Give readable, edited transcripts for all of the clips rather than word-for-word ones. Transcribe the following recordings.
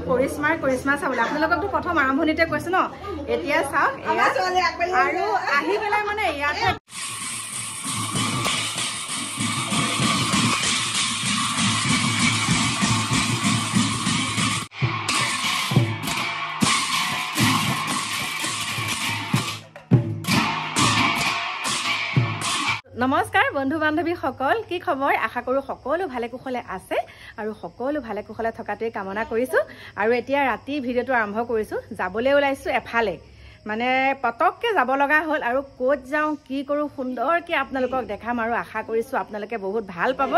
কৰিশ্মা চাবলৈ আপোনালোককতো প্ৰথম আৰম্ভণিতে কৈছো ন এতিয়া চাওক আৰু আহি পেলাই মানে ইয়াতে নমস্কাৰ বন্ধু বান্ধৱী সকল কি খবৰ আশা কৰো সকলো ভালে কুশলে আছে আৰু সকলো ভালে কুশলে থকাটোৱে কামনা কৰিছো আৰু এতিয়া ৰাতি ভিডিওটো আৰম্ভ কৰিছো যাবলৈ ওলাইছো এফালে মানে পটককে যাব লগা হল আৰু কোত যাও কি কৰো সুন্দৰকে আপোনালোকক দেখাম আৰু আশা কৰিছো আপোনালোকে বহুত ভাল পাব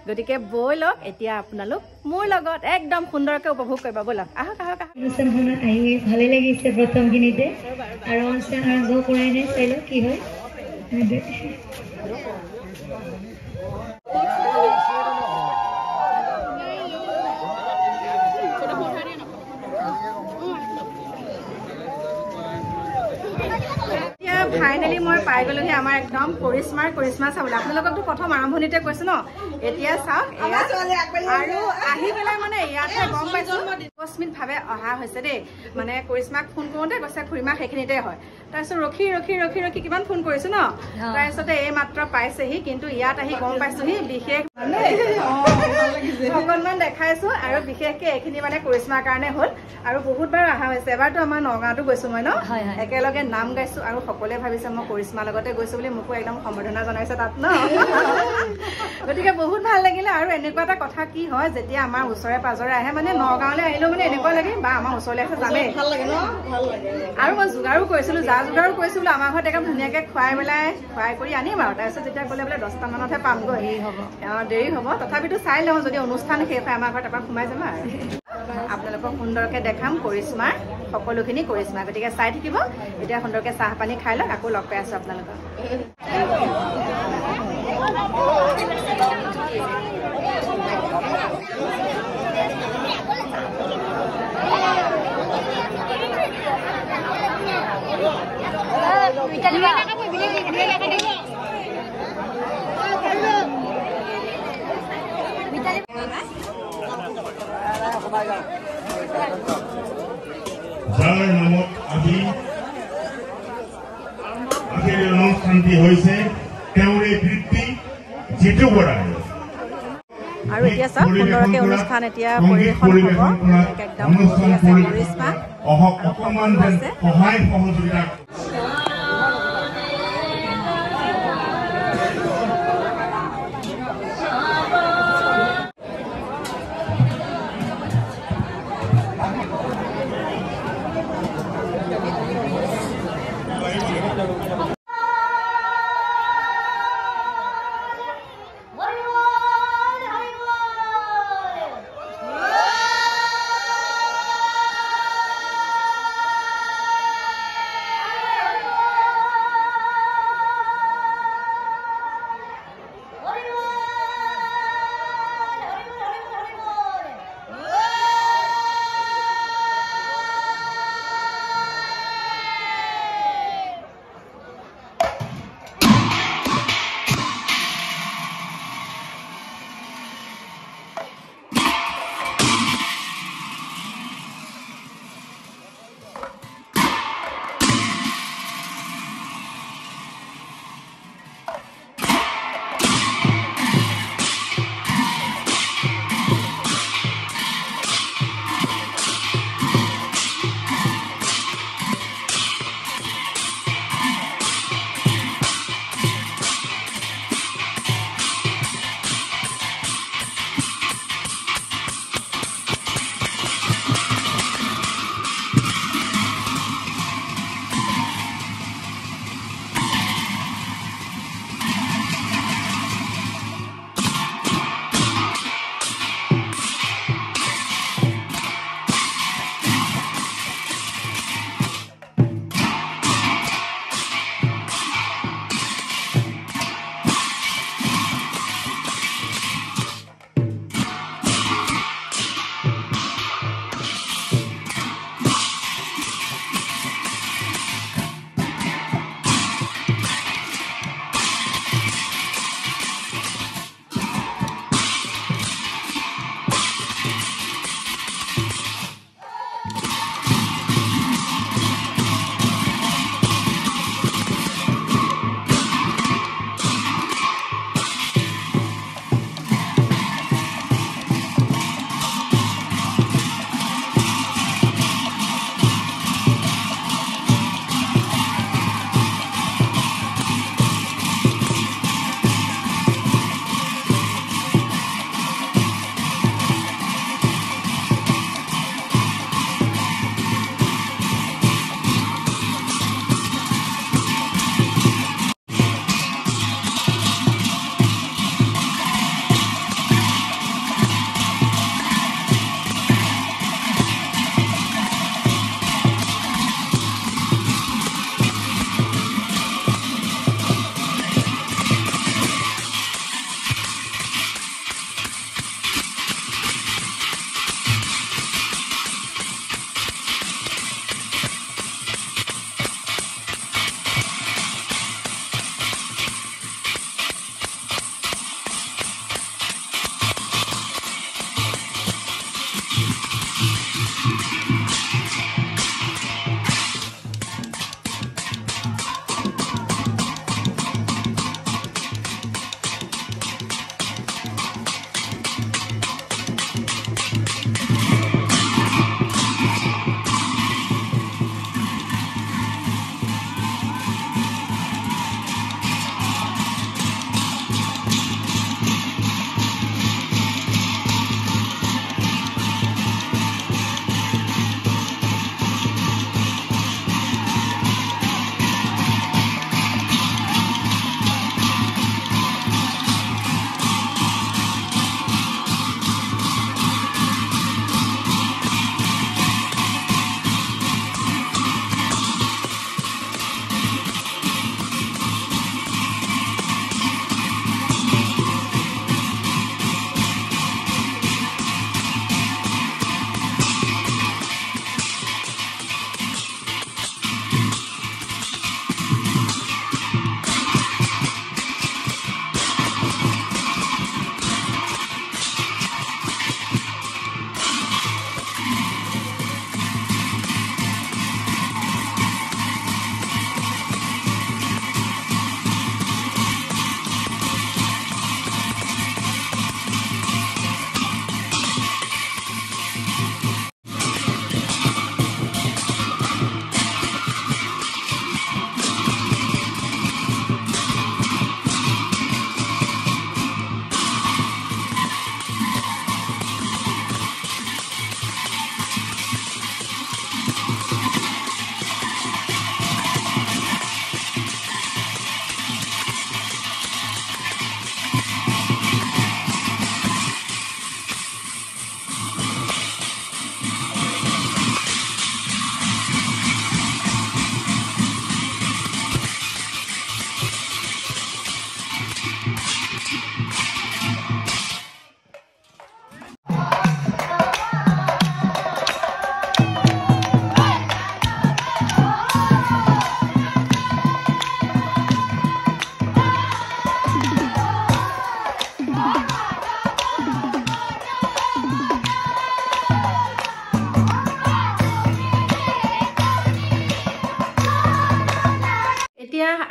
গতিকে বলক এতিয়া আপোনালোক মোৰ লগত একদম সুন্দৰকে উপভোগ কৰিব বলক আহক অনুষ্ঠানখনত আহি ভালে লাগিছে প্ৰথম দিনতে আৰু অনুষ্ঠান আৰম্ভ কৰাই নাই চাইলো কি হয় ফাইনালি মই পাই গলোহি আমাৰ একদম কৰিশ্মা চাবলৈ আপোনালোককতো প্ৰথম আৰম্ভণিতে কৈছো ন এতিয়া চাওক আৰু আহি পেলাই মানে ইয়াতে গম পাইছো আকস্মিক ভাৱে অহা হৈছে দেই মানে কৰিশ্মাক ফোন কৰোতে কৈছে খুৰীমা সেইখিনিতে হয় তাৰপিছত ৰখি কিমান ফোন কৰিছো ন তাৰপিছতে এই মাত্ৰ পাইছেহি কিন্তু ইয়াত আহি গম পাইছোহি বিশেষ মানে অকণমান দেখাইছো আৰু বিশেষকে এইখিনি মানে কৰিশ্মাৰ কাৰণে হ'ল আৰু বহুতবাৰ অহা হৈছে এবাৰতো আমাৰ নগাঁৱতো গৈছো মই ন একেলগে নাম গাইছো আৰু সকলোৱে ভাবিছে মই কৰিশ্মাৰ লগতে গৈছো বুলি মোকো একদম সম্বৰ্ধনা জনাইছে তাত ন গতিকে বহুত ভাল লাগিলে আৰু এনেকুৱা এটা কথা কি হয় যেতিয়া আমাৰ ওচৰে পাজৰে আহে মানে নগাঁৱলৈ আহিলেও মানে এনেকুৱা লাগে বা আমাৰ ওচৰলৈ আছে যামেই আৰু মই যোগাৰো কৰিছিলো যোগাৰো কৰিছো বোলো আমাৰ ঘৰত একদম ধুনীয়াকে খুৱাই কৰি আনিম আৰু তাৰপিছত যেতিয়া গ'লে বোলে 10টা মানতহে পামগৈ দেৰি হ'ব তথাপিতো চাই লওঁ যদি অনুষ্ঠান শেষ হয় আমাৰ ঘৰত এবাৰ সোমাই যাম আৰু আপোনালোকক সুন্দৰকে দেখাম কৰিশ্মাৰ সকলোখিনি কৰিশ্মা গতিকে চাই থাকিব এতিয়া সুন্দৰকে চাহ পানী খাই লওক আকৌ লগ পাই আছো আপোনালোকক যাৰ নামত আজি অনুষ্ঠানটি হৈছে তেওঁৰে বৃত্তি জিতু বৰাই আৰু এতিয়া চাওক সুন্দৰকে অনুষ্ঠান এতিয়া পৰিৱেশন হ'ব একদম কৰিশ্মা অকণমান সহায় সহযোগিতা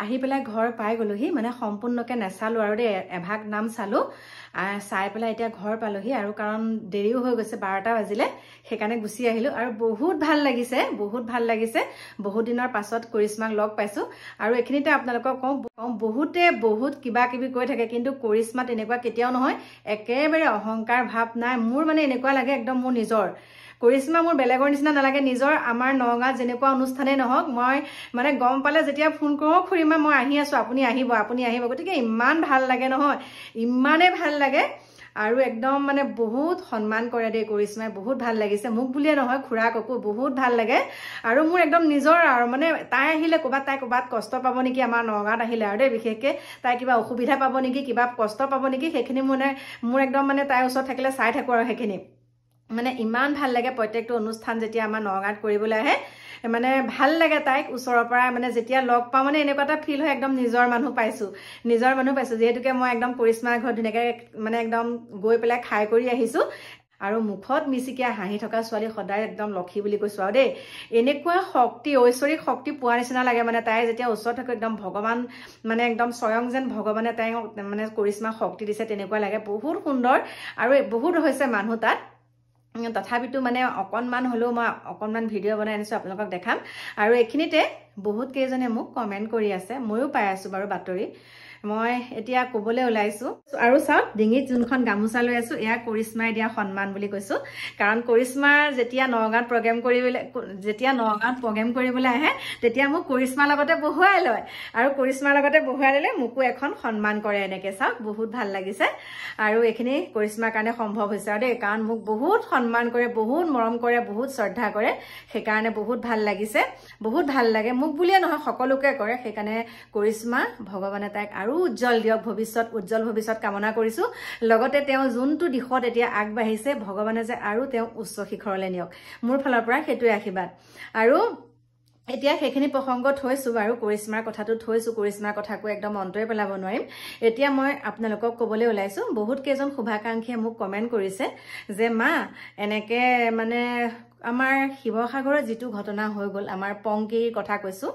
আহি পেলাই ঘৰ পাই গলোহি মানে সম্পূৰ্ণকে নেচালো আৰু দেই এভাগ নাম চালো চাই পেলাই এতিয়া ঘৰ পালোহি আৰু কাৰণ দেৰিও হৈ গৈছে 12টা বাজিলে সেইকাৰণে গুচি আহিলো আৰু বহুত ভাল লাগিছে বহুত দিনৰ পাছত কৰিশ্মাক লগ পাইছো আৰু এখিনিতে আপোনালোকক কওঁ বহুত কিবা কিবি কৈ থাকে কিন্তু কৰিশ্মা তেনেকুৱা কেতিয়াও নহয় একেবাৰে অহংকাৰ ভাৱ নাই মোৰ মানে এনেকুৱা লাগে একদম মোৰ নিজৰ কৰিশ্মা মোৰ বেলেগৰ নিচিনা নালাগে নিজৰ আমাৰ নগাঁৱত যেনেকুৱা অনুষ্ঠানে নহওক মই মানে গম পালে যেতিয়া ফোন কৰোঁ খুৰীমা মই আহি আছো আপুনি আহিব গতিকে ইমান ভাল লাগে নহয় ইমানে ভাল লাগে আৰু একদম মানে বহুত সম্মান কৰে দেই কৰিশ্মাই বহুত ভাল লাগিছে মোক বুলিয়ে নহয় খুৰাককো বহুত ভাল লাগে আৰু মোৰ একদম নিজৰ আৰু মানে তাই আহিলে ক'বাত কষ্ট পাব নেকি আমাৰ নগাঁৱত আহিলে আৰু দেই বিশেষকৈ তাই কিবা অসুবিধা পাব নেকি কিবা কষ্ট পাব নেকি সেইখিনি মোৰ একদম মানে তাইৰ ওচৰত থাকিলে চাই থাকোঁ আৰু সেইখিনি মানে ইমান ভাল লাগে প্ৰত্যেকটো অনুষ্ঠান যেতিয়া আমাৰ নগাঁৱত কৰিবলৈ আহে মানে ভাল লাগে তাইক ওচৰৰ পৰা মানে যেতিয়া লগ পাওঁ মানে এনেকুৱা এটা ফিল হয় একদম নিজৰ মানুহ পাইছো যিহেতুকে মই একদম কৰিশ্মাৰ ঘৰত ধুনীয়াকৈ মানে একদম গৈ পেলাই খাই কৰি আহিছো আৰু মুখত মিচিকিয়া হাঁহি থকা ছোৱালী সদায় একদম লক্ষী বুলি কৈছো আৰু দেই এনেকুৱা শক্তি ঐশ্বৰিক শক্তি পোৱা নিচিনা লাগে মানে তাই যেতিয়া ওচৰত থাকে একদম ভগৱান মানে একদম স্বয়ং যেন ভগৱানে তাইক মানে কৰিশ্মাক শক্তি দিছে তেনেকুৱা লাগে বহুত সুন্দৰ আৰু বহুত হৈছে মানুহ তাত তথাপিতো মানে অকণমান হ'লেও মই অকণমান ভিডিঅ' বনাই আনিছোঁ আপোনালোকক দেখাম আৰু এইখিনিতে বহুত কেইজনে মোক কমেণ্ট কৰি আছে ময়ো পাই আছোঁ বাৰু বাতৰি মই এতিয়া ক'বলৈ ওলাইছোঁ আৰু চাওক ডিঙিত যোনখন গামোচা লৈ আছোঁ এয়া কৰিশ্মাই দিয়া সন্মান বুলি কৈছোঁ কাৰণ কৰিশ্মাৰ যেতিয়া নগাঁৱত প্ৰগ্ৰেম কৰিবলৈ আহে তেতিয়া মোক কৰিশ্মাৰ লগতে বহুৱাই লয় আৰু কৰিশ্মাৰ লগতে বহুৱাই ল'লে মোকো এখন সন্মান কৰে এনেকৈ চাওক বহুত ভাল লাগিছে আৰু এইখিনি কৰিশ্মাৰ কাৰণে সম্ভৱ হৈছে আৰু দেই কাৰণ মোক বহুত সন্মান কৰে বহুত মৰম কৰে বহুত শ্ৰদ্ধা কৰে সেইকাৰণে বহুত ভাল লাগিছে বহুত ভাল লাগে মোক বুলিয়ে নহয় সকলোকে কৰে সেইকাৰণে কৰিশ্মা ভগৱানে তাইক আৰু উজ্জ্বল দিয়ক উজ্জ্বল ভৱিষ্যত কামনা কৰিছো লগতে তেওঁ যোনটো দিশত এতিয়া আগবাঢ়িছে ভগৱানে যে আৰু তেওঁ উচ্চ শিখৰলৈ নিয়ক মোৰ ফালৰ পৰা সেইটোৱে আশীৰ্বাদ আৰু এতিয়া সেইখিনি প্ৰসংগ থৈছো বাৰু কৰিশ্মাৰ কথাটো থৈছো কৰিশ্মাৰ কথাকো একদম অন্তৰে পেলাব নোৱাৰিম এতিয়া মই আপোনালোকক ক'বলৈ ওলাইছো বহুত কেইজন শুভাকাংক্ষীয়ে মোক কমেন্ট কৰিছে যে মা এনেকে মানে আমাৰ শিৱসাগৰৰ যেটো ঘটনা হৈ গ'ল আমাৰ পংকিৰ কথা কৈছো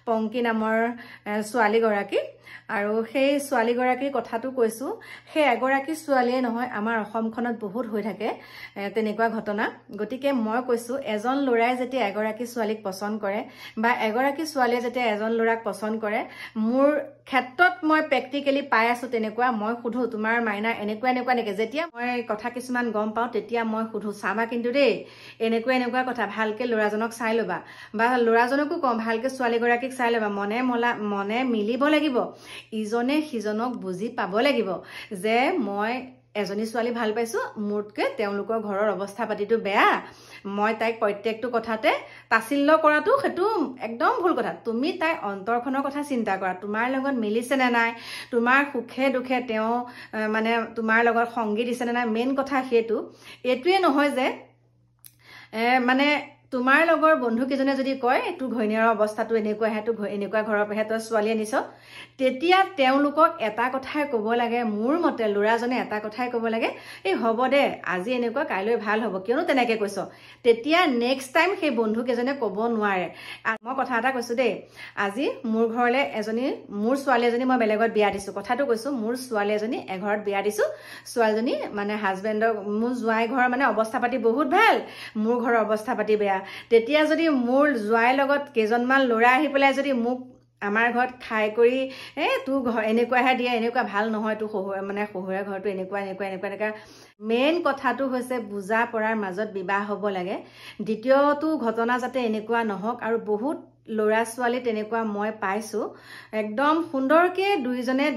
পংকি নামৰ ছোৱালী গৰাকী আৰু সেই ছোৱালী গৰাকীৰ কথাটো কৈছো সেই এগৰাকী ছোৱালীয়ে নহয় আমাৰ অসমখনত বহুত হৈ থাকে তেনেকুৱা ঘটনা গতিকে মই কৈছো এজন লৰাই যেতিয়া এগৰাকী ছোৱালীক পছন্দ কৰে বা এগৰাকী ছোৱালীয়ে যেতিয়া এজন লৰাক পছন্দ কৰে মোৰ ক্ষেত্ৰত মই প্ৰেক্টিক্যালি পাই আছো তেনেকুৱা মই সুধো তোমাৰ মাইনা এনেকুৱা নেকি যেতিয়া মই কথা কিছুমান গম পাও তেতিয়া মই সুধো চাবা কিন্তু দেই এনেকুৱা কথা ভালকে লৰাজনক চাই লবা বা লৰাজনকো কম ভালকে ছোৱালী গৰাকীক চাই লবা মনে মিলিব লাগিব ইজনে সিজনক বুজি পাব লাগিব যে মই এজনী ছোৱালী ভাল পাইছো মোৰতকে তেওঁলোকৰ ঘৰৰ অৱস্থা পাতিটো বেয়া মই তাইক প্ৰত্যেকটো কথাতে তাছিল্য কৰাটো হেতু একদম ভুল কথা তুমি তাই অন্তৰখনৰ কথা চিন্তা কৰা তোমাৰ লগত মিলিছে নে নাই তোমাৰ সুখে দুখে তেও মানে তোমাৰ লগত সংগী দিছে নে নাই মেইন কথা হেতু এটোৱে নহয় যে মানে তোমাৰ লগৰ বন্ধু কিজনে যদি কয় তোৰ ঘৈণীয়াৰ অৱস্থাটো এনেকুৱা হেতু এনেকুৱা ঘৰৰ পহে তই ছোৱালী আনিছ তেতিয়া তেওঁলোকক এটা কথাই ক'ব লাগে মোৰ মতে লৰাজনে এটা কথাই ক'ব লাগে এই হ'ব দে আজি এনেকুৱা কাইলৈ ভাল হ'ব কিয়নো তেনেকে কৈছ তেতিয়া নেক্সট টাইম সেই বন্ধু কেজনে ক'ব নোৱাৰে মই কথা এটা কৈছো দেই আজি মোৰ ঘৰলে মোৰ ছোৱালী এজনী মই বেলেগত বিয়া দিছো কথাটো কৈছো মোৰ ছোৱালী এজনী এঘৰত বিয়া দিছো ছোৱালীজনী মানে হাজবেণ্ডৰ মোৰ জোৱাই ঘৰ মানে অৱস্থা পাতি বহুত ভাল মোৰ ঘৰৰ অৱস্থা পাতি বেয়া তেতিয়া যদি মোৰ জোৱাইৰ লগত কেজনমান লৰা আহি পেলাই যদি মোক আমাৰ ঘৰত খাই কৰি তোৰ ঘৰ এনেকুৱাহে দিয়ে এনেকুৱা ভাল নহয় তোৰ শহুৰে ঘৰটো এনেকুৱা মেইন কথাটো হৈছে বুজা পৰাৰ মাজত বিবাহ হ'ব লাগে দ্বিতীয়টো ঘটনা যাতে এনেকুৱা নহওক আৰু বহুত লৰা ছোৱালী তেনেকুৱা মই পাইছো একদম সুন্দৰকে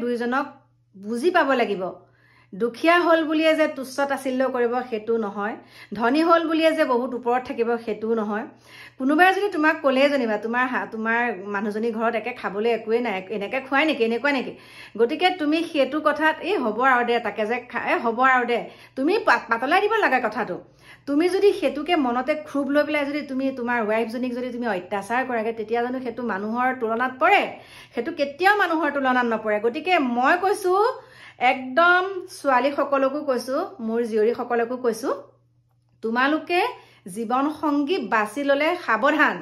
দুইজনক বুজি পাব লাগিব দুখীয়া হল বুলিয়ে যে তুচ্ছ তাছিল্য কৰিব হেতু নহয় ধনী হল বুলিয়ে যে বহুত ওপৰত থাকিব হেতু নহয় কোনোবাই যদি তোমাক ক'লে জনিবা তোমাৰ মানুহজনী ঘৰত একে খাবলৈ একোৱে নাই এনেকে খুৱাই নেকি এনেকুৱা নেকি গতিকে তুমি হেতু কথাত এই হ'ব আৰু দে তাকে যে হ'ব আৰু দে তুমি পাতলাই দিব লাগে কথাটো তুমি যদি হেতুকে মনতে খুব লৈ পেলাই যদি তুমি তোমাৰ ওয়াইফজনীক যদি তুমি অত্যাচাৰ কৰাগে তেতিয়া জানো হেতু মানুহৰ তুলনাত পৰে হেতু কেতিয়াও মানুহৰ তুলনাত নপৰে গতিকে মই কৈছো একদম ছোৱালী সকলকো কৈছো মোৰ জীয়ৰী সকলকো কৈছো তোমালোকে জীৱন সংগী বাছি ললে সাৱধান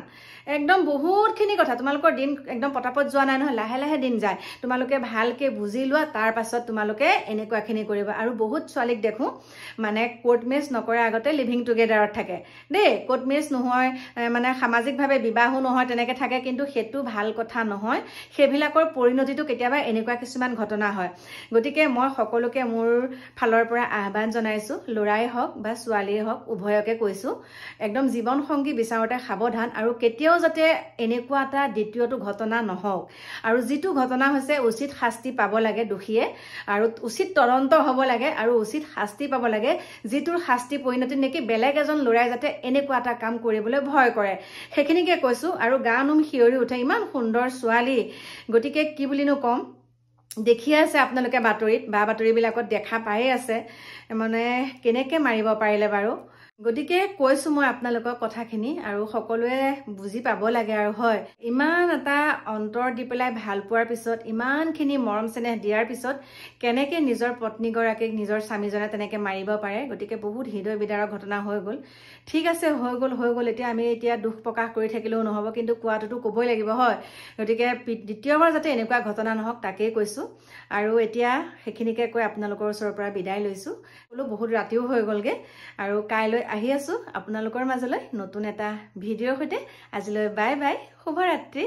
একদম বহুতখিনি কথা তোমালোকৰ দিন একদম পটাপট যোৱা নাই নহয় লাহে লাহে দিন যায় তোমালোকে ভালকে বুজি লোৱা তাৰ পাছত তোমালোকে এনেকুৱাখিনি কৰিবা আৰু বহুত ছোৱালীক দেখো মানে কোৰ্ট মেৰেজ নকৰাৰ আগতে লিভিং টুগেদাৰত থাকে দেই কোৰ্ট মেৰেজ নহয় মানে সামাজিকভাৱে বিবাহো নহয় তেনেকে থাকে কিন্তু হেতু ভাল কথা নহয় সেইবিলাকৰ পৰিণতিটো কেতিয়াবা এনেকুৱা কিছুমান ঘটনা হয় গতিকে মই সকলোকে মোৰ ফালৰ পৰা আহ্বান জনাইছো লৰাই হওক বা ছোৱালীয়ে হওক উভয়কে কৈছো একদম জীৱন সংগী বিচাৰোতে সাৱধান আৰু কেতিয়াও যাতে এনেকুৱা এটা দ্বিতীয়টো ঘটনা নহওক আৰু যেটো ঘটনা হৈছে উচিত শাস্তি পাব লাগে দোষীয়ে আৰু উচিত তদন্ত হ'ব লাগে আৰু উচিত শাস্তি পাব লাগে যেটোৰ শাস্তি পৰিণতি নেকি বেলেগ এজন লৰাই যাতে এনেকুৱা এটা কাম কৰিবলৈ ভয় কৰে সেইখিনিকে কৈছো আৰু গানুম হিয়ৰি উঠে ইমান সুন্দৰ ছোৱালী গতিকে কি বুলিনো কম দেখি আছে আপোনালোকে বাতৰিত বা বাতৰিবিলাকত দেখা পায়ে আছে মানে কেনেকে মাৰিব পাৰিলে বাৰু গতিকে কৈছো মই আপোনালোকৰ কথাখিনি আৰু সকলোৱে বুজি পাব লাগে আৰু হয় ইমান এটা অন্তৰ দি পেলাই ভাল পোৱাৰ পিছত ইমানখিনি মৰম চেনেহ দিয়াৰ পিছত কেনেকে নিজৰ পত্নী গৰাকীক নিজৰ স্বামীজনে তেনেকে মাৰিব পাৰে গতিকে বহুত হৃদয় বিদাৰৰ ঘটনা হৈ গ'ল ঠিক আছে হৈ গ'ল এতিয়া আমি এতিয়া দুখ প্ৰকাশ কৰি থাকিলেও নহব কিন্তু কোৱাটোতো ক'বই লাগিব হয় গতিকে দ্বিতীয়বাৰ যাতে এনেকুৱা ঘটনা নহওক তাকেই কৈছো আৰু এতিয়া সেইখিনিকে কৈ আপোনালোকৰ ওচৰৰ পৰা বিদায় লৈছো বোলো বহুত ৰাতিও হৈ গ'লগে আৰু কাইলৈ আহি আছো আপোনালোকৰ মাজলৈ নতুন এটা ভিডিঅ'ৰ সৈতে আজিলৈ বাই বাই শুভৰাত্ৰি